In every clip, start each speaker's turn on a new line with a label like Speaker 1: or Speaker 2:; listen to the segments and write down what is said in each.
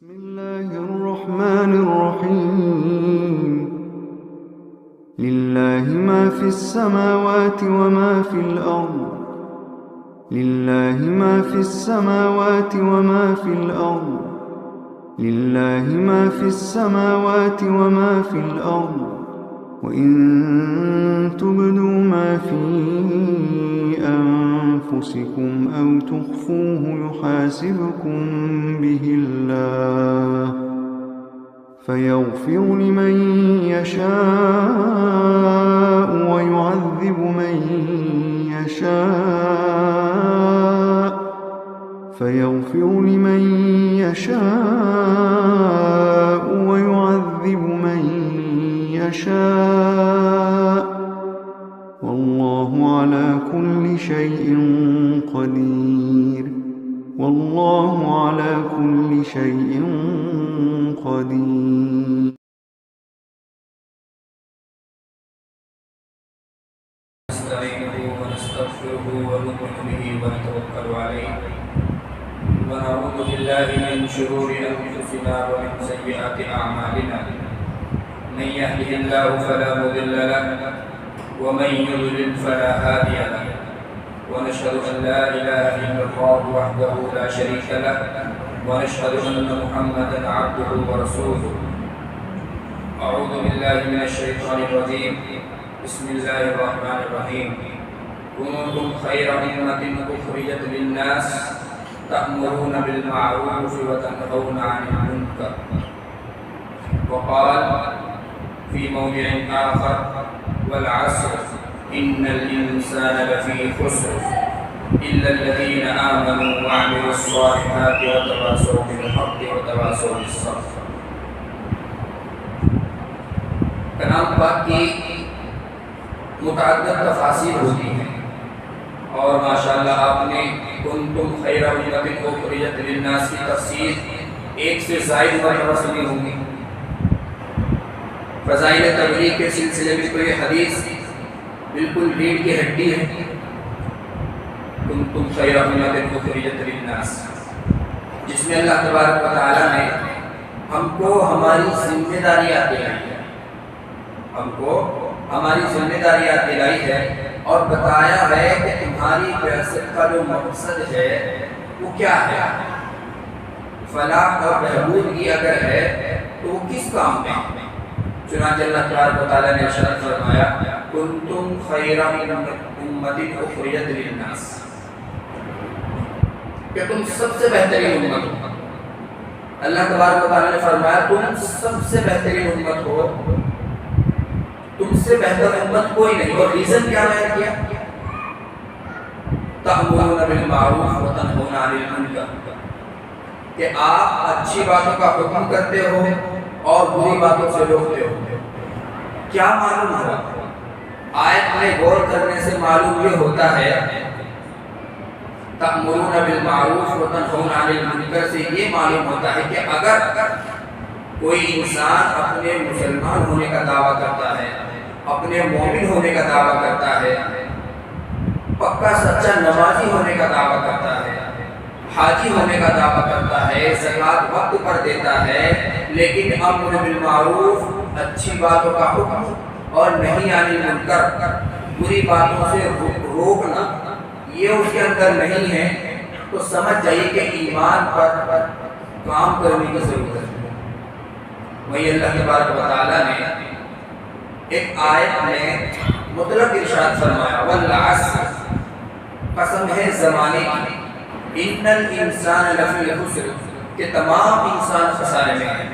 Speaker 1: بسم الله الرحمن الرحيم لله ما في السماوات وما في الأرض لله ما في السماوات وما في الأرض لله ما في السماوات وما في الأرض وإن تبدوا ما في أنفسكم أو تخفوه يحاسبكم به الله فيغفر لمن يشاء ويعذب من يشاء فيغفر لمن يشاء ويعذب من يشاء والله على كل شيء قدير والله على كل شيء قدير.
Speaker 2: نستعينه ونستغفره ونؤمن به ونتوكل عليه ونعوذ بالله من شرور انفسنا ومن سيئات اعمالنا من يهده الله فلا مضل له ومن يضلل فلا هادي له ونشهد ان لا اله الا الله وحده لا شريك له ونشهد ان محمدا عبده ورسوله. اعوذ بالله من الشيطان الرجيم. بسم الله الرحمن الرحيم. كنتم خير أمة أخرجت للناس تأمرون بالمعروف وتنهون عن المنكر. وقال في موضع آخر والعصر إن الإنسان لفي خسر إلا الذين آمنوا وعملوا الصالحات وتواصوا بالحق وتواصوا بالصبر. کلام پاک کی متعدد تفاسیر ہوتی ہیں اور ماشاءاللہ آپ نے کنتم خیر امۃ اخرجت للناس کی تفسیر ایک سے زائد مرتبہ سنی ہوگی. فضائل تبلیغ کے سلسلے میں تو یہ حدیث بالکل ریڑھ کی ہڈی ہے. کنتم خیر امۃ اخرجت للناس، جس میں اللہ تبارک و تعالیٰ نے ہم کو ہماری ذمہ داریاں دلائی ہے، ہم کو ہماری ذمہ داریاں دلائی ہے اور بتایا ہے کہ تمہاری بعثت کا جو مقصد ہے وہ کیا ہے. فلاح اور بہبود کی اگر ہے تو وہ کس کام میں؟ چنانچہ اللہ تبارک و تعالیٰ نے ارشاد فرمایا کنتم خیر امۃ اخرجت للناس، کہ تم سب سے بہترین امت ہو. اللہ تبارک و تعالیٰ نے فرمایا تم سب سے بہترین امت ہو، تم سے بہتر امت کوئی نہیں. اور ریزن کیا بیان کیا؟ تأمرون بالمعروف وتنہون عن المنکر، کہ آپ اچھی باتوں کا حکم کرتے ہو اور بری باتوں سے روکتے ہو. کیا معلوم ہوا؟ آیت میں غور کرنے سے معلوم یہ ہوتا ہے تأمرون بالمعروف وتنہون عن المنکر سے یہ معلوم ہوتا ہے کہ اگر کوئی انسان اپنے مسلمان ہونے کا دعویٰ کرتا ہے، اپنے مومن ہونے کا دعویٰ کرتا ہے، پکا سچا نمازی ہونے کا دعویٰ کرتا ہے، حاجی ہونے کا دعویٰ کرتا ہے، زکوٰۃ وقت پر دیتا ہے، لیکن امر بالمعروف اچھی باتوں کا حکم اور نہی عن المنکر بری باتوں سے روکنا یہ اس کے اندر نہیں ہے، تو سمجھ جائیے کہ ایمان پر کام کرنے کی ضرورت ہے. وہی اللہ تبارک و تعالیٰ نے ایک آیت میں مطلق ارشاد فرمایا والعصر، قسم ہے زمانے کی، ان الانسان لفی خسر، کہ تمام انسان خسارے میں ہیں.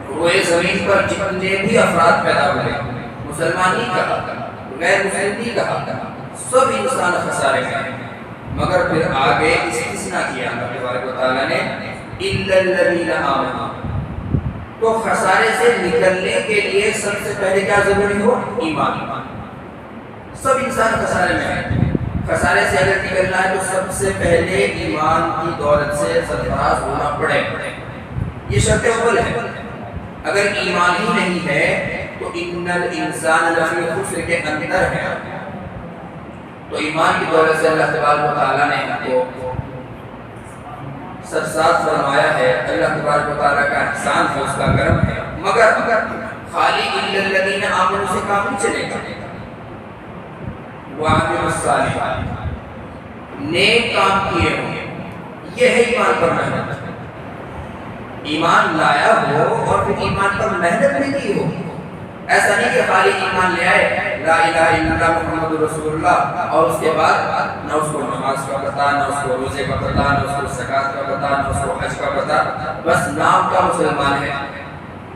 Speaker 2: روئے زمین پر جتنے بھی افراد پیدا ہوئے، مسلمان نہیں کہا، غیر مسلم نہیں کہا، سب انسان خسارے میں ہیں. مگر پھر آگے استثناء کیا اللہ تبارک و تعالیٰ نے الا الذین آمنوا، تو خسارے سے نکلنے کے لیے سب سے پہلے کیا ضروری ہو؟ ایمان. سب انسان خسارے میں ہیں، خسارے سے اگر نکلنا ہے تو سب سے پہلے ایمان کی دولت سے سرفراز ہونا پڑے. یہ شرط اول ہے. اگر ایمان ہی نہیں ہے تو ان الانسان لفی خسر کے اندر ہے. تو ایمان کی دولت سے اللہ تبارک و تعالیٰ نے ہم کو سرساد فرمایا ہے. اللہ تبارک و تعالیٰ احسان ہے، اس کا کرم ہے، مگر خالی الا الذین آمنوا سے کام نہیں چلے گا۔ وعملوا الصالحات، نیک کام کیے ہوں، یہ ہے ایمان پر محنت۔ ایمان لایا ہو اور پھر ایمان پر محنت بھی کی ہو، ایسا نہیں کہ خالی ایمان لے آئے لا الہ الا اللہ محمد رسول اللہ اور اس کے بعد نہ اس کو نماز کا پتہ، نہ اس کو روزے کا پتہ، نہ اس کو زکوٰۃ کا پتہ، نہ اس کو حج کا پتہ، بس نام کا مسلمان ہے۔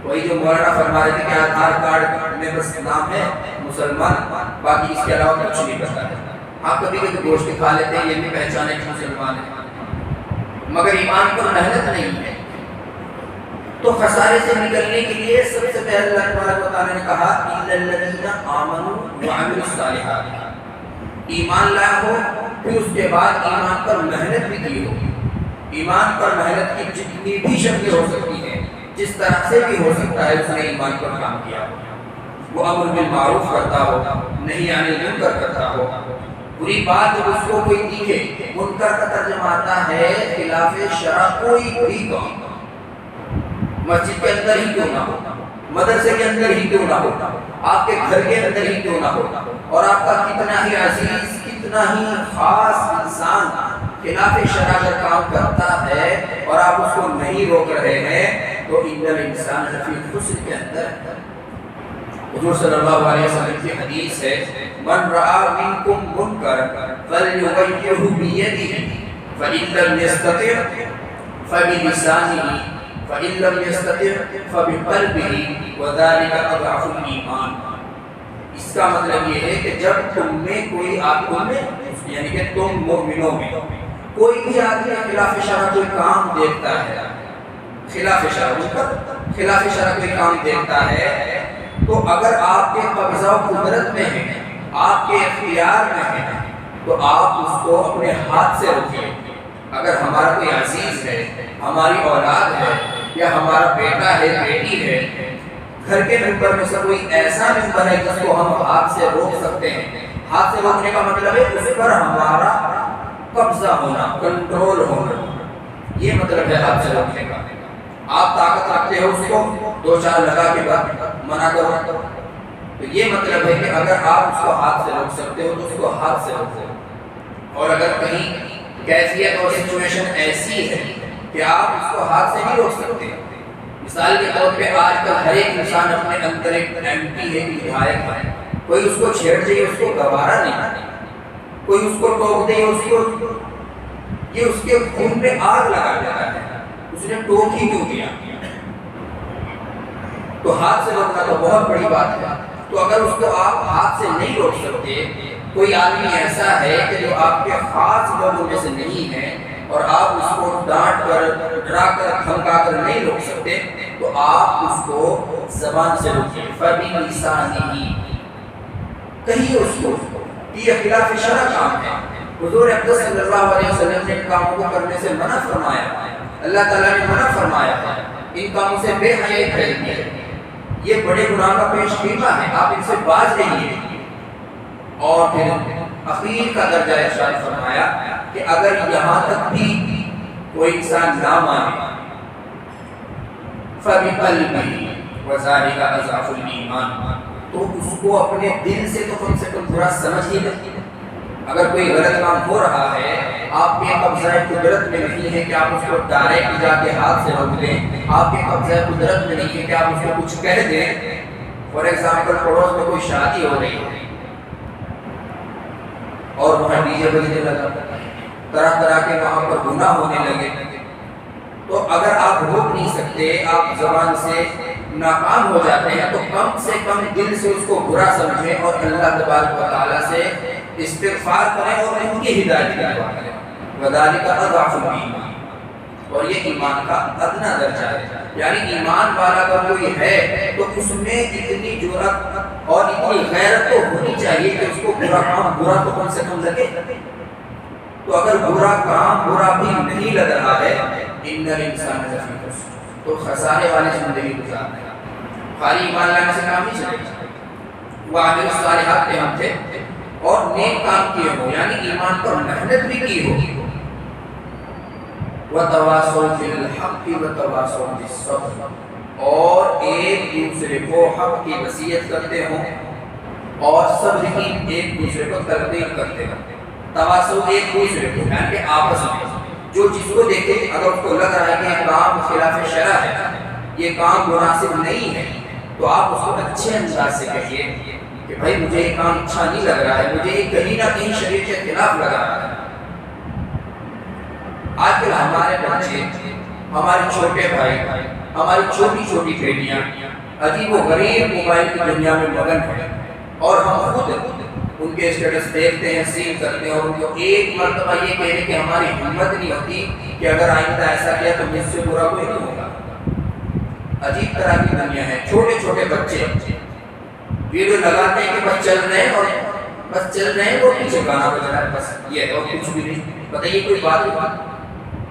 Speaker 2: وہی جو مولانا فرما رہے تھے کہ آدھار کارڈ میں بس نام ہے مسلمان، باقی اس کے علاوہ کچھ نہیں پتا ہے۔ آپ کبھی کبھی گوشت کھا لیتے ہیں، یہ بھی پہچانے کہ مسلمان ہے، مگر ایمان پر محنت نہیں ہے۔ تو خسارے سے نکلنے کے لیے سب سے پہلے اللہ تبارک و تعالیٰ نے کہا اِلَّا الَّذِينَ آمَنُوا وَعَمِلُوا الصَّالِحَاتِ، ایمان لایا ہو پھر اس کے بعد ایمان پر محنت بھی کی ہو۔ ایمان پر محنت کی جتنی بھی شکلیں ہو سکتی ہیں، جس طرح سے بھی ہو سکتا ہے اس نے ایمان پر کام کیا ہو۔ وہ امر بالمعروف کرتا ہو، نہی عن المنکر کرتا ہو، بری بات جب اس کو کوئی دیکھے، منکر کا ترجمہ آتا ہے خلاف شرع کوئی بھی کام، مسجد کے اندر ہی کیوں نہ ہو، مدرسے کے اندر ہی کیوں نہ ہو، آپ کے گھر کے اندر ہی کیوں نہ ہو، اور آپ کا کتنا ہی عزیز، کتنا ہی خاص انسان خلاف شرع اگر کام کرتا ہے اور آپ اس کو نہیں روک رہے ہیں تو ان الانسان لفی خسر کے اندر۔ حضور صلی اللہ علیہ وسلم کی حدیث ہے من رأى منکم منکرا فلیغیرہ بیدہ فإن لم یستطع فبلسانہ فإن لم يستطع فبقلبه وذلك أضعف الإيمان۔ اس کا مطلب یہ ہے کہ جب تم میں کوئی آپ میں یعنی کہ تم مومنوں میں کوئی بھی آدمی خلاف شرع کوئی کام دیکھتا ہے، خلاف شرع کوئی کام دیکھتا ہے، تو اگر آپ کے قبضہ و قدرت میں ہے، آپ کے اختیار میں ہے، تو آپ اس کو اپنے ہاتھ سے روکیں۔ اگر ہمارا کوئی عزیز ہے، ہماری اولاد ہے، یا ہمارا بیٹا ہے، بیٹی ہے، گھر کے ممبر میں سے کوئی ایسا ممبر ہے جس کو ہم ہاتھ سے روک سکتے ہیں، ہاتھ سے روکنے کا مطلب ہے اس پر ہمارا قبضہ ہونا، کنٹرول ہونا، یہ مطلب ہے ہاتھ سے روکنے کا۔ آپ طاقت رکھتے ہو اس کو دو چار لگا کے بعد منع کرو، تو یہ مطلب ہے کہ اگر آپ اس کو ہاتھ سے روک سکتے ہو تو اس کو ہاتھ سے روکو۔ اور اگر کہیں کیفیت اور سچویشن ایسی ہے کہ آپ اس کو ہاتھ سے نہیں روک سکتے، مثال کے طور پہ آج کل ہر ایک انسان اپنے اندر ایک ایم پی ہے، ودھایک ہے، کوئی اس کو چھیڑ دے اس کو گوارا نہیں، کوئی اس کو ٹوک دے اس کو، یہ اس کے خون پہ آگ لگا دیتا ہے، اس نے ٹوک ہی کیوں کیا؟ تو ہاتھ سے روکنا تو بہت بڑی بات ہے۔ تو اگر اس کو آپ ہاتھ سے نہیں روک سکتے، کوئی آدمی ایسا ہے کہ جو آپ کے خاص لوگوں میں سے نہیں ہے اور آپ اس کو ڈانٹ کر، ڈرا کر، دھمکا کر نہیں روک سکتے، تو آپ اس کو زبان سے روکیں، فَبِلِسَانِهِ، کہیں اس کو، یہ خلاف شرع کام ہے۔ حضور اقدس صلی اللہ علیہ وسلم نے ان کاموں کو کرنے سے منع فرمایا، اللہ تعالیٰ نے منع فرمایا ہے، ان کاموں سے بے حیائی پھیلتی ہے، یہ بڑے گناہ کا پیش خیمہ ہے، آپ ان سے باز رہیے۔ اور پھر اخیر کا درجہ ارشاد فرمایا کہ اگر یہاں تک بھی کوئی انسان نہ مانے فَبِقَلْبِهِ وَذَلِكَ أَضْعَفُ الْإِيمَانِ، تو اس کو اپنے دل سے تو کم سے کم برا سمجھ ہی لیں۔ اگر کوئی غلط کام ہو رہا ہے، آپ کے قبضہ قدرت میں نہیں ہے کہ آپ اس کو ڈائریکٹ جا کے ہاتھ سے روک دیں، آپ کے قبضہ قدرت میں نہیں ہے کہ آپ اس کو کچھ کہہ دیں۔ فار ایگزامپل پڑوس میں کوئی شادی ہو رہی ہے اور وہاں ڈی جے بجنے لگا، طرح طرح کے وہاں پر گناہ ہونے لگے، تو اگر آپ روک نہیں سکتے، آپ زبان سے ناکام ہو جاتے ہیں، تو کم سے کم دل سے اس کو برا سمجھیں اور اللہ تبارک و تعالیٰ سے استغفار کریں اور ان کی ہدایت کی دعا کریں۔ وَذَلِكَ أَضْعَفُ الْإِيمَانِ، اور یہ ایمان کا ادنا درجہ ہے، یعنی ایمان والا اگر کوئی ہے تو اس میں اتنی جرأت اور اتنی غیرت تو ہونی چاہیے کہ اس کو برا کام برا تو کم سے کم لگے۔ تو اگر برا کام برا بھی نہیں لگ رہا ہے، ان الانسان لفی خسر، تو خسارے والی زندگی گزارنا ہے، خالی ایمان لانے سے کام نہیں چلے گا۔ وعامل الصالحات پہ ہم تھے اور نیک کام کیے ہو، یعنی ایمان پر محنت بھی کی ہو، وتواصوا بالحق وتواصوا بالصبر، اور ایک دوسرے کو حق کی وصیت کرتے ہوں اور صبر کی ایک دوسرے کو تلقین کرتے ہوں۔ تواصل ایک دوسرے کو یعنی کہ آپس میں جو چیز کو دیکھے اگر اس کو لگ رہا ہے کہ یہ کام خلاف شرع ہے، یہ کام مناسب نہیں ہے، تو آپ اس کو اچھے انداز سے کہیے کہ بھائی مجھے یہ کام اچھا نہیں لگ رہا ہے، مجھے یہ کہیں نہ کہیں شریعت کے خلاف لگ رہا ہے۔ آج کل ہمارے بچے، ہمارے چھوٹے بھائی، ہماری چھوٹی چھوٹی بیٹیاں عجیب و غریب موبائل کی دنیا میں مگن ہیں، اور ہم خود ان کے اسٹیٹس دیکھتے ہیں، سین کرتے ہیں، اور ان کو ایک مرتبہ یہ کہنے کہ ہماری ہمت نہیں ہوتی کہ اگر آئندہ ایسا کیا تو مجھ سے برا کوئی نہیں ہوگا۔ عجیب طرح کی دنیا ہے۔ چھوٹے چھوٹے بچے ویڈیو لگاتے ہیں کہ بس چل رہے ہیں، اور بس چل رہے ہیں، وہ پیچھے گانا بج رہا ہے، بس یہ اور کچھ بھی نہیں۔ بتائیے کوئی بات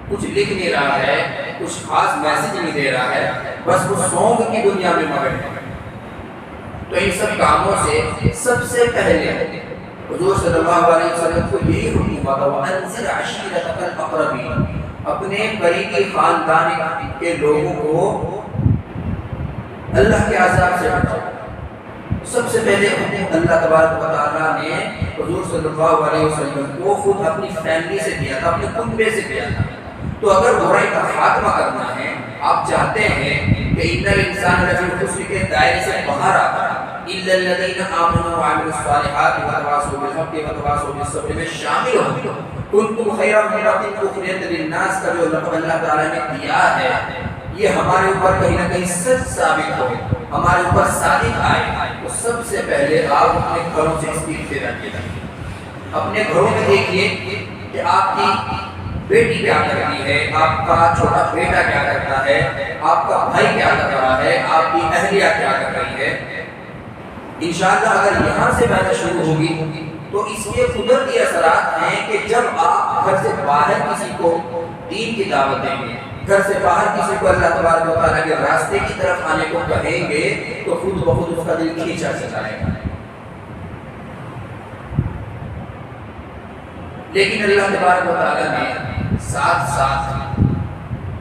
Speaker 2: کچھ لکھ نہیں رہا ہے، کچھ خاص میسج نہیں دے رہا ہے، بس وہ سونگ کی دنیا میں مگن ہے۔ تو ان سب کاموں سے سب سے پہلے حضور صلی اللہ علیہ وسلم کو یہی حکم ہوا تھا وَأَنذِرْ عَشِيرَتَكَ الْأَقْرَبِينَ، اپنے قریبی خاندان کے لوگوں کو اللہ کے عذاب سے بچاؤ۔ سب سے پہلے اللہ تبارک و تعالیٰ نے حضور صلی اللہ علیہ وسلم کو خود اپنی فیملی سے دیا تھا، اپنے کنبے سے دیا تھا۔ تو اگر برائی کا خاتمہ کرنا ہے، آپ چاہتے ہیں کہ ان الانسان لفی خسر کے دائرے سے باہر آتا الا الذین آمنوا وعملوا الصالحات وتواصوا بالحق وتواصوا بالصبر میں شامل ہو۔ کنتم خیر امۃ اخرجت للناس کا جو لقب اللہ تعالیٰ نے دیا ہے، یہ ہمارے اوپر کہیں نہ کہیں سچ ثابت ہو، ہمارے اوپر صادق آئے، تو سب سے پہلے آپ اپنے گھروں سے اس کی ابتدا کیجیے۔ اپنے گھروں میں دیکھیے کہ آپ کی بیٹی کیا کرتی ہے، آپ کا چھوٹا بیٹا کیا کرتا ہے، آپ کا بھائی کیا کر رہا ہے، آپ کی اہلیہ کیا کر رہی ہے۔ انشاءاللہ اگر یہاں سے باتیں شروع ہوگی تو اس کے قدرتی اثرات ہیں کہ جب آپ گھر سے باہر کسی کو دین کی دعوت دیں گے، گھر سے باہر کسی کو اللہ تبارک و تعالیٰ کے راستے کی طرف آنے کو کہیں گے، تو خود بخود اس کا دل کھینچا جائے گا۔ لیکن اللہ تبارک و تعالیٰ نے ساتھ ساتھ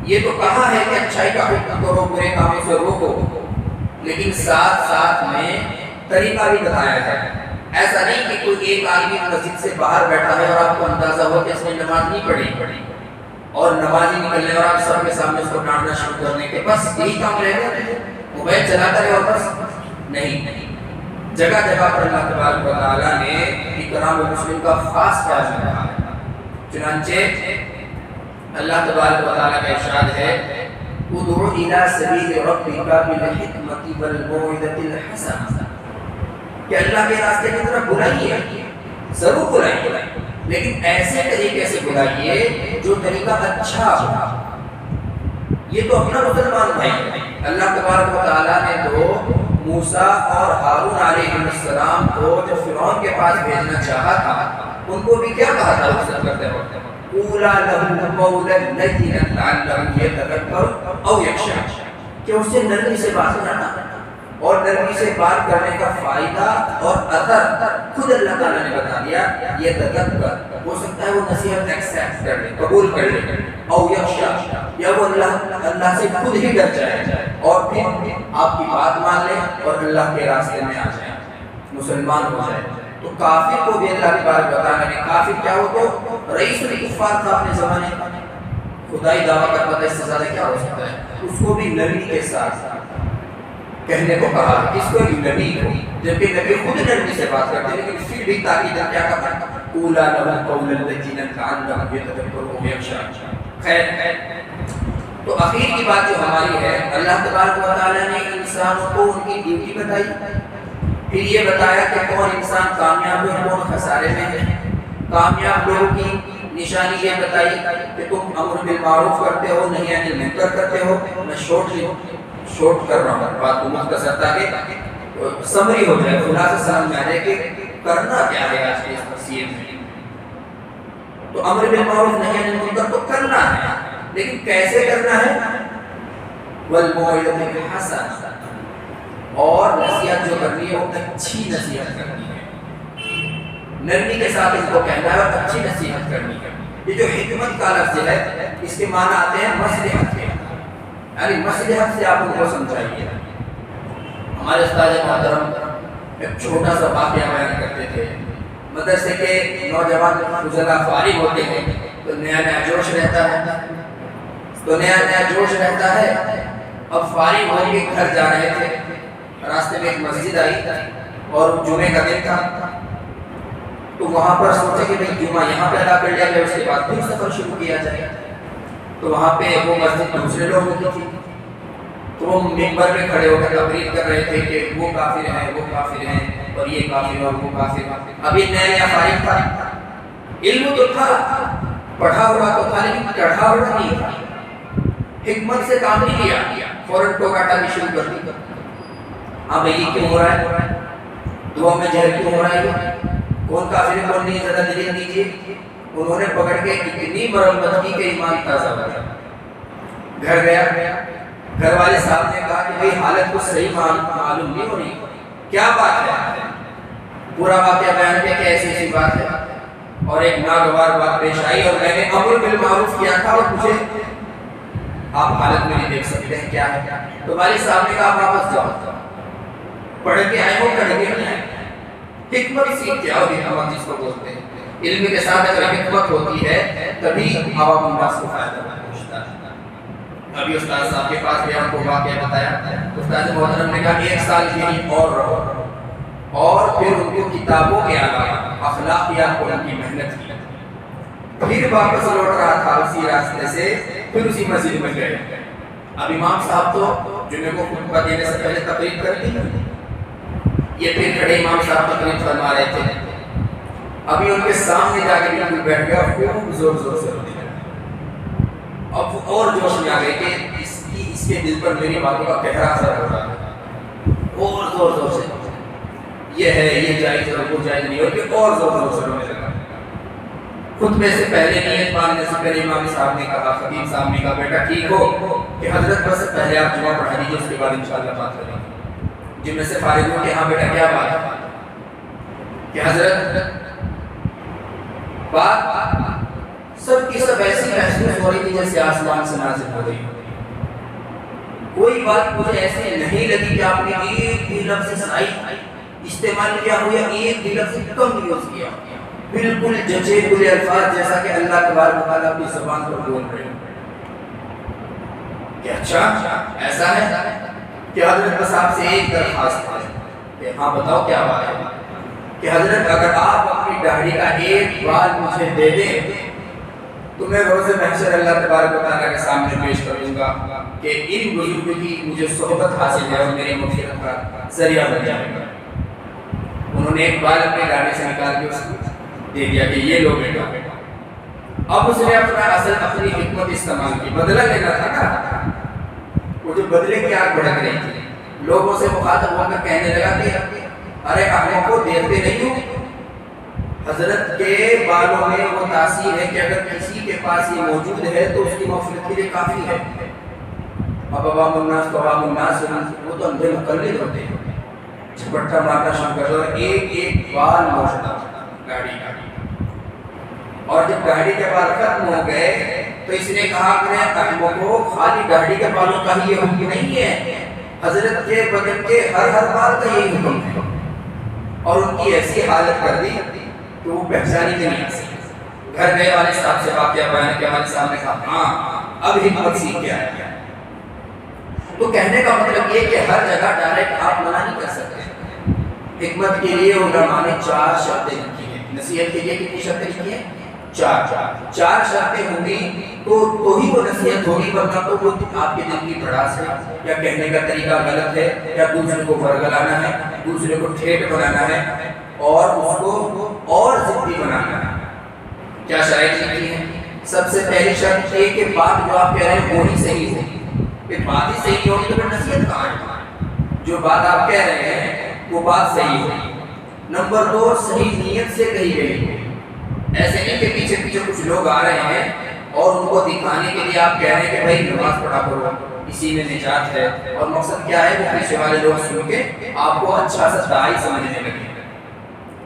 Speaker 2: یہ تو کہا ہے کہ اچھائی کا حکم کرو، برے کاموں سے روکو، لیکن ساتھ ساتھ میں طریقہ بھی بتایا ہے۔ ایسا نہیں کہ کوئی ایک آدمی مسجد سے باہر بیٹھا ہے اور آپ کو اندازہ ہو کہ اس نے نماز نہیں پڑھی اور نمازی نکلنے اور آپ سب کے سامنے اس کو ڈانٹنا شروع کرنے کے بس یہی کام رہے گا، موبائل چلاتا رہے اور بس نہیں۔ جگہ جگہ پر اللہ تبارک و تعالیٰ نے اکرام المسلم کا خاص خیال رکھا ہے۔ چنانچہ اللہ تبارک و تعالیٰ کا ارشاد ہے ادعو الی سبیل ربک بالحکمۃ والموعظۃ الحسنہ، کہ اللہ کے راستے کی طرف بلائیے، ضرور بلائیے، لیکن ایسے طریقے سے بلائیے جو طریقہ اچھا ہو۔ یہ تو اپنا مسلمان بھائی ہے۔ اللہ تبارک و تعالیٰ نے تو موسیٰ اور ہارون علیہ السلام کو جو فرعون کے پاس بھیجنا چاہا تھا، ان کو بھی کیا کہا تھا رخصت کرتے وقت؟ قولا لہ قولا لینا لعلہ یتذکر او یخشی، کہ اس سے نرمی سے بات کرنا، اور نرمی سے بات کرنے کا فائدہ اور اثر خود اللہ تعالیٰ نے بتا دیا۔ یہ تذکر ہو سکتا ہے وہ نصیحت ایکسپٹ کر لے، قبول کر لے، او یخشی، یا وہ اللہ سے خود ہی ڈر جائے اور پھر آپ کی بات مان لے اور اللہ کے راستے میں آ جائے، مسلمان ہو جائے۔ تو کافر کو بھی اللہ تبارک و تعالیٰ نے، کافر کیا ہو تو رئیس الکفار تھا اپنے زمانے کا، خدائی دعویٰ کرتا تھا، اس سے زیادہ کیا ہو سکتا ہے؟ اس کو بھی نرمی کے ساتھ کہنے کو کہا، کس کو بھی نبی کو، جبکہ نبی خود نرمی سے بات کرتے ہیں، لیکن پھر بھی تاکید کیا کرتا ہے قولا لہ قولا لینا لعلہ یتذکر او یخشی۔ خیر، تو اخیر کی بات جو ہماری ہے، اللہ تبارک و تعالیٰ نے انسانوں کو ان کی ڈیوٹی بتائی، پھر یہ بتایا کہ کون انسان کامیاب ہے، کون خسارے میں ہے۔ کامیاب لوگوں کی نشانی یہ بتائی کہ تم امر بالمعروف کرتے ہو، نہی عن المنکر کرتے ہو۔ میں شورٹ کر رہا ہوں بات کو مختصر تاکہ سمری ہو جائے، خلاصہ سمجھ میں آ جائے کہ کرنا کیا ہے آج کے اس مسئلے میں۔ تو امر بالمعروف نہی عن المنکر تو کرنا ہے، لیکن کیسے کرنا ہے؟ والموعظۃ الحسنہ، اور نصیحت جو کرنی ہے وہ اچھی نصیحت کرنی ہے، نرمی کے ساتھ ان کو کہنا ہے اور اچھی نصیحت کرنی ہے۔ یہ جو حکمت کا لفظ ہے، اس کے معنی آتے ہیں مصلحت کے، یعنی مصلحت سے آپ ان کو سمجھائیے۔ ہمارے استاد محترم ایک چھوٹا سا واقعہ بیان کرتے تھے، مدرسے کے نوجوان فضلاء فارغ ہوتے ہیں تو نیا نیا جوش رہتا ہے، اب فارغ ہو کے گھر جا رہے تھے، راستے میں ایک مسجد آئی اور جمعے کا دن تھا، تو وہاں پر سوچا کہ بھئی جمعہ یہاں پہ ادا کر لیا جائے، اس کے بعد پھر سفر شروع کیا جائے۔ تو وہاں پہ وہ مسجد دوسرے لوگوں کی تھی، تو وہ ممبر پہ کھڑے ہو کر تقریر کر رہے تھے کہ وہ کافر ہیں، وہ کافر ہیں، اور یہ کافر اور وہ کافر۔ ابھی نیا نیا فارغ تھا، علم تو تھا، پڑھا ہوا تو تھا، لیکن چڑھا ہوا نہیں تھا، حکمت سے کام نہیں لیا، فوراً ٹوکا ٹاکی شروع کر دی۔ ہاں بھئی یہ کیوں ہو رہا ہے؟ دعا میں جہل کیوں ہو رہا ہے؟ کون کافر ہے کون نہیں، زیادہ دلیل دیجیے۔ انہوں نے پکڑ کے اتنی مرمت کی کہ ایمان تازہ ہو گیا۔ گھر گیا، گھر والے صاحب نے کہا کہ بھئی حالت کو صحیح معلوم نہیں ہو رہی، کیا بات ہے؟ پورا واقعہ بیان کیا کہ ایسی ایسی بات ہے، اور ایک ناگوار بات پیش آئی، اور میں نے امر بالمعروف کیا تھا، اور مجھے آپ حالت میں نہیں دیکھ سکتے ہیں، کیا ہے؟ تو والد صاحب نے کہا آپ واپس جاؤ، پڑھ کے آئے ہو پڑھ کے نہیں آئے، حکمت سیکھ کے آؤ، حکمت جس کو بولتے ہیں۔ علم کے ساتھ اگر حکمت ہوتی ہے تبھی عوام الناس کو فائدہ پہنچتا ہے۔ ابھی استاد صاحب کے پاس بھی ہم کو واقعہ بتایا، استاد محترم نے کہا کہ 1 سال یہیں اور رہو، اور پھر ان کو کتابوں کے علاوہ اخلاقیات کو ان کی محنت کی، پھر واپس لوٹ رہا تھا اسی راستے سے، پھر اسی مسجد میں گئے۔ اب امام صاحب تو جمعے کو خطبہ دینے سے پہلے تقریر کرتی ہیں، یہ پھر کھڑے امام صاحب تقریر فرما رہے تھے، ابھی ان کے سامنے جا کے بالکل بیٹھ گیا، خوب زور زور سے رونے لگا۔ اب اور جوش میں آ گئے کہ اس کے دل پر میری باتوں کا گہرا اثر ہو رہا ہے، اور زور زور سے یہ ہے یہ جائز اور وہ جائز نہیں، اور زور زور سے رونے لگا۔ خطبے سے پہلے نیت باندھنے سے پہلے امام صاحب نے کہا، خطیب صاحب نے کہا بیٹا ٹھیک ہو کہ حضرت بس پہلے آپ جمعہ پڑھا دیجیے، اس کے بعد انشاءاللہ بات کریں گے۔ جمعے سے فارغ ہو کہ ہاں بیٹا کیا بات ہے کہ حضرت بات سب کی سب ایسی محسوس ہو رہی تھی جیسے آسمان سے نازل ہو رہی ہو، کوئی بات مجھے ایسے نہیں لگی کہ آپ نے ایک بھی لفظ صحیح استعمال کیا ہو یا ایک بھی لفظ کم یوز کیا، بالکل جچے پورے الفاظ جیسا کہ اللہ تبارک و تعالیٰ اپنی زبان پر بول رہے ہیں۔ کہ اچھا ایسا ہے کہ حضرت بس آپ سے ایک درخواست ہے کہ ہاں بتاؤ کیا بات ہے کہ حضرت اگر آپ اپنی داڑھی کا ایک بال مجھے دے دیں تو میں روز محشر اللہ تبارک و تعالیٰ کے سامنے پیش کروں گا کہ ان بزرگوں کی مجھے صحبت حاصل ہے اور میری مغفرت کا ذریعہ بن جائے گا۔ انہوں نے ایک بال اپنی داڑھی سے نکال کے اس کو دے دیا کہ یہ لو بیٹا۔ اب اس نے اپنی حکمت استعمال کی، بدلہ لینا تھا نا، وہ جو بدلے کی آگ بھڑک رہی تھی، لوگوں سے مخاطب ہو کر کہنے لگا کہ ارے احمد کو دیکھتے نہیں ہو، حضرت کے بالوں میں وہ تاثیر ہے کہ اگر کسی کے پاس یہ موجود ہے تو اس کی مغفرت کے لیے کافی ہے۔ اب عوام الناس تو عوام الناس وہ تو اندھے مقلد ہوتے ہیں، جھپٹا مارنا شروع کر دو، ایک ایک بال موجودہ گاڑی کا، اور جب گاڑی کے بال ختم ہو گئے تو اس نے کہا کہ احمد کو خالی گاڑی کے بالوں کا ہی یہ حکم نہیں ہے، حضرت کے بدن کے ہر بال کا یہی حکم ہے، اور ان کی ایسی حالت کر دی کہ وہ پہچانی بھی نہیں سکتے۔ گھر گئے والد صاحب سے واقعہ بیان کیا، والد صاحب نے کہا ہاں اب حکمت سیکھ کے آیا۔ تو کہنے کا مطلب یہ کہ ہر جگہ ڈائریکٹ آپ منع نہیں کر سکتے۔ حکمت کے لیے علماء نے 4 شرطیں لکھی ہیں، نصیحت کے لیے کتنی شرطیں لکھی ہیں؟ 4 شرطیں ہوں گی تو ہی وہ نصیحت ہوگی، ورنہ تو وہ آپ کے دل کی بڑاس ہے یا کہنے کا طریقہ غلط ہے یا دوسرے کو ورگلانا ہے، دوسرے کو ٹھیٹ بنانا ہے اور اس کو اور ضدی بنانا ہے۔ کیا شرائط لکھی ہیں؟ سب سے پہلی شرط یہ کہ بات جو آپ کہہ رہے ہیں وہی صحیح ہوگی، کہ بات ہی صحیح ہوگی تو پھر نصیحت کہاں ہے؟ جو بات آپ کہہ رہے ہیں وہ بات صحیح ہوگی۔ نمبر 2 صحیح نیت سے کہی گئی، ایسے نہیں کہ پیچھے پیچھے کچھ لوگ آ رہے ہیں اور ان کو دکھانے کے لیے آپ کہہ رہے ہیں کہ بھائی نماز پڑھا کرو، اسی میں نجات ہے، اور مقصد کیا ہے وہ پیچھے والے لوگ سن کے آپ کو اچھا سا داعی سمجھنے لگے۔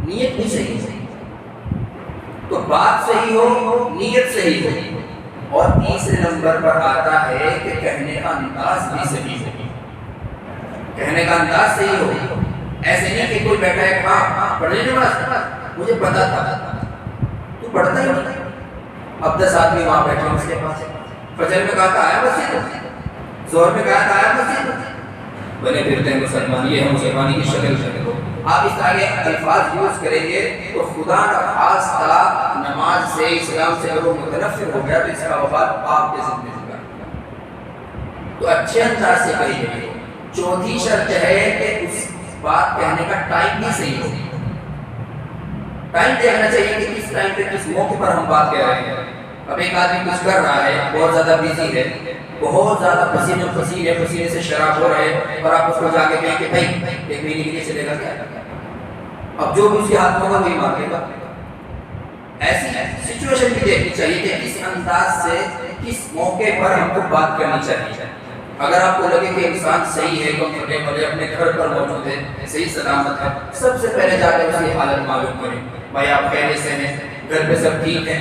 Speaker 2: نیت نہیں صحیح، تو بات صحیح ہو، نیت صحیح ہو، اور تیسرے نمبر پر آتا ہے کہ کہنے کا انداز بھی صحیح ہو، کہنے کا انداز صحیح ہو. ایسے نہیں کہ کوئی بیٹھا ہے ہاں پڑھنے نماز مجھے پتا تھا، تو پڑھتا ہی نہیں. اب 10 آدمی وہاں بیٹھے ہیں اس کے پاس، فجر میں کہا تھا آیا مسجد، ظہر میں کہا تھا آیا مسجد، بنے پھرتے ہیں مسلمان. یہ ہے مسلمانی کی شکل. آپ اس طرح کے الفاظ یوز کریں گے تو خدا نہ خواستہ نماز سے اسلام سے اگر وہ متنفر ہو گیا تو اس کا وبال آپ کے ذمہ ہوگا. تو اچھے انداز سے کہیے. چوتھی شرط ہے کہ اس بات کہنے کا ٹائم بھی صحیح ہو. ٹائم دیکھنا چاہیے کہ کس ٹائم پہ کس موقع پر ہم بات کر رہے ہیں. اب ایک آدمی کچھ کر رہا ہے، بہت زیادہ بیزی ہے، بہت زیادہ پسینے سے شراب ہو رہے ہیں، اور آپ اس کو جا کے کہیں کہ بھائی 1 مہینے کے لیے چلے گا کیا؟ اب جو بھی اس کے ہاتھ میں ہوگا وہی مانگے گا. ایسی سچویشن بھی دیکھنی چاہیے کہ کس انداز سے کس موقع پر ہم کو بات کرنی چاہیے. اگر آپ کو لگے کہ انسان صحیح ہے، کمفرٹیبل ہے، اپنے گھر پر موجود ہے، صحیح سلامت ہے، سب سے پہلے جا کر اس کی حالت معلوم کریں. بھائی آپ خیریت سے ہیں، گھر پہ سب ٹھیک ہے.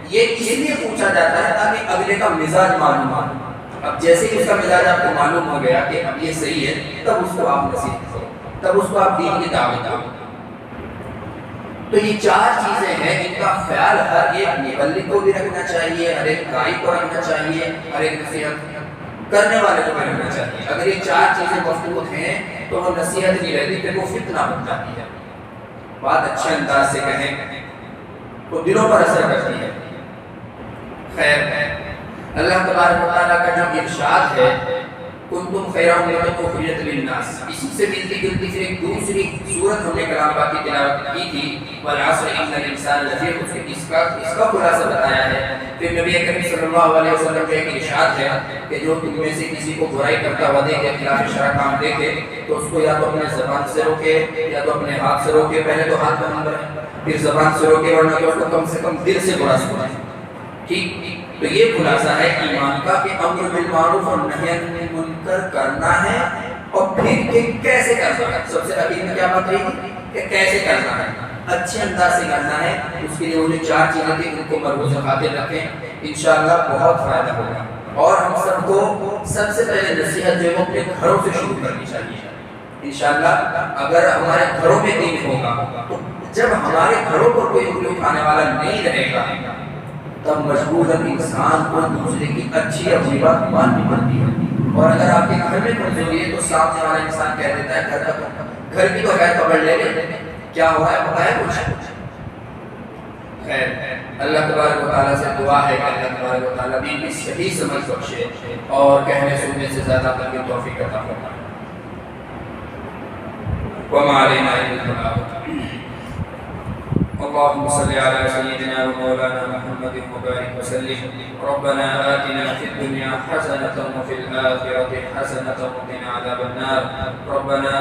Speaker 2: یہ اس لیے پوچھا جاتا ہے تاکہ اگلے کا مزاج معلوم ہو. اب جیسے ہی اس کا مزاج آپ کو معلوم ہو گیا کہ اب یہ صحیح ہے، تب اس کو آپ نصیحت کرو، تب اس کو آپ دین کی دعوت دو. تو یہ 4 چیزیں ہیں، ان کا خیال ہر ایک مبلغ کو بھی رکھنا چاہیے، ہر ایک داعی کو رکھنا چاہیے، ہر ایک نصیحت کرنے والے کو بھی رکھنا چاہیے. اگر یہ 4 چیزیں مفقود ہیں تو وہ نصیحت نہیں رہتی، پھر وہ فتنہ بن جاتی ہے. بات اچھے انداز سے کہیں تو دلوں پر اثر کرتی ہے. خیر، اللہ تبارک و تعالیٰ کا جو ارشاد ہے کنتم خیر امۃ اخرجت للناس، اسی سے ملتی جلتی پھر ایک دوسری سورت ہم نے کلام پاک کی تلاوت کی تھی، والعصر ان الانسان لفی خسر. اس کا خلاصہ بتایا ہے. پھر نبی کریم صلی اللہ علیہ وسلم کا ایک ارشاد ہے کہ جو تم میں سے کسی کو برائی کرتا ہوا دیکھے، خلاف شرع کام دیکھے، تو اس کو یا تو اپنے زبان سے روکے یا تو اپنے ہاتھ سے روکے. پہلے تو ہاتھ کا نمبر ہے، پھر زبان سے روکے، ورنہ تو اس کو کم سے کم دل سے برا سنائے. ٹھیک. تو یہ خلاصہ ہے ایمان کا کہ امر بالمعروف اور نہی عن المنکر کرنا ہے، اور پھر کہ کیسے کرنا ہے. سب سے اخیر میں کیا بات رہی کہ کیسے کرنا ہے، اچھے انداز سے کرنا ہے. اس کے لیے وہ جو 4 چیزیں تھیں ان کو مربوط خاطر رکھیں، انشاءاللہ بہت فائدہ ہوگا. اور ہم سب کو سب سے پہلے نصیحت جو ہے اپنے گھروں سے شروع کرنی چاہیے. انشاءاللہ اگر ہمارے گھروں میں دین ہوگا تو جب ہمارے گھروں پر کوئی انگلی اٹھانے والا نہیں رہے گا تب مجبوراً انسان کو دوسرے کی اچھی اور بری بات ماننی پڑتی ہے. اور اگر آپ کے گھر میں کمزوری ہے تو سامنے والا انسان کہہ دیتا ہے گھر کی تو خیر خبر لے لے، کیا ہو رہا ہے پتہ ہے کچھ. خیر، اللہ تبارک و تعالیٰ سے دعا ہے کہ اللہ تبارک و تعالیٰ دین کی صحیح سمجھ بخشے اور کہنے سننے سے زیادہ کرنے کی توفیق عطا فرمائے. وما علینا الا البلاغ. اللهم صل على سيدنا ومولانا محمد وبارك وسلم. ربنا آتنا في الدنيا حسنة وفي الآخرة حسنة وقنا عذاب النار. ربنا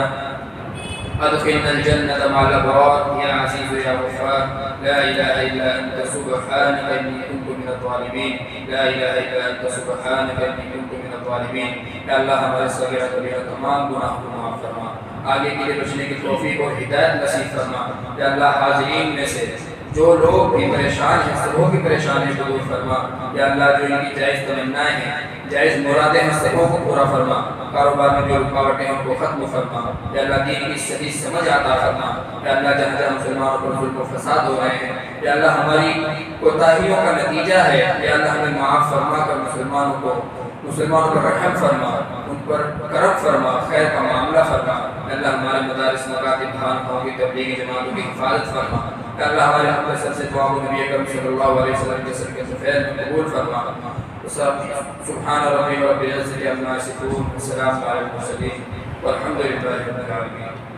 Speaker 2: أدخلنا الجنة مع الأبرار يا عزيز يا غفار. لا إله إلا أنت سبحانك إني كنت من الظالمين. لا إله إلا أنت سبحانك إني كنت من الظالمين. یا اللہ ہمارے صغیرہ کبیرہ تمام گناہوں کو معاف فرما، آگے کے لیے بچنے کی توفیق اور ہدایت نصیب فرما. یا اللہ حاضرین میں سے جو لوگ بھی پریشان ہیں سبوں کی پریشانی کو دور فرما. یا اللہ جو ان کی جائز تمنائیں ہیں، جائز مرادیں ہیں، سبوں کو پورا فرما. کاروبار میں جو رکاوٹیں ہیں ان کو ختم فرما. یا اللہ دین کی صحیح سمجھ عطا فرما. یا اللہ جہاں جہاں مسلمانوں پر ظلم و فساد ہو رہے ہیں، یا اللہ ہماری کوتاہیوں کا نتیجہ ہے، یا اللہ ہمیں معاف فرما کر مسلمانوں پر رحم فرما، ان پر کرم فرما، خیر کا معاملہ فرما. اللہ ہمارے مدارس مکاتب خانقاہوں کی تبلیغی جماعتوں کی حفاظت فرما. اللہ ہمارے اپنے سب سے دعا کو نبی اکرم صلی اللہ علیہ وسلم کے صدقے سے فیض میں قبول فرما. سبحان ربی رب العزت عما یصفون، وسلام علی المرسلین والحمد للہ رب العالمین.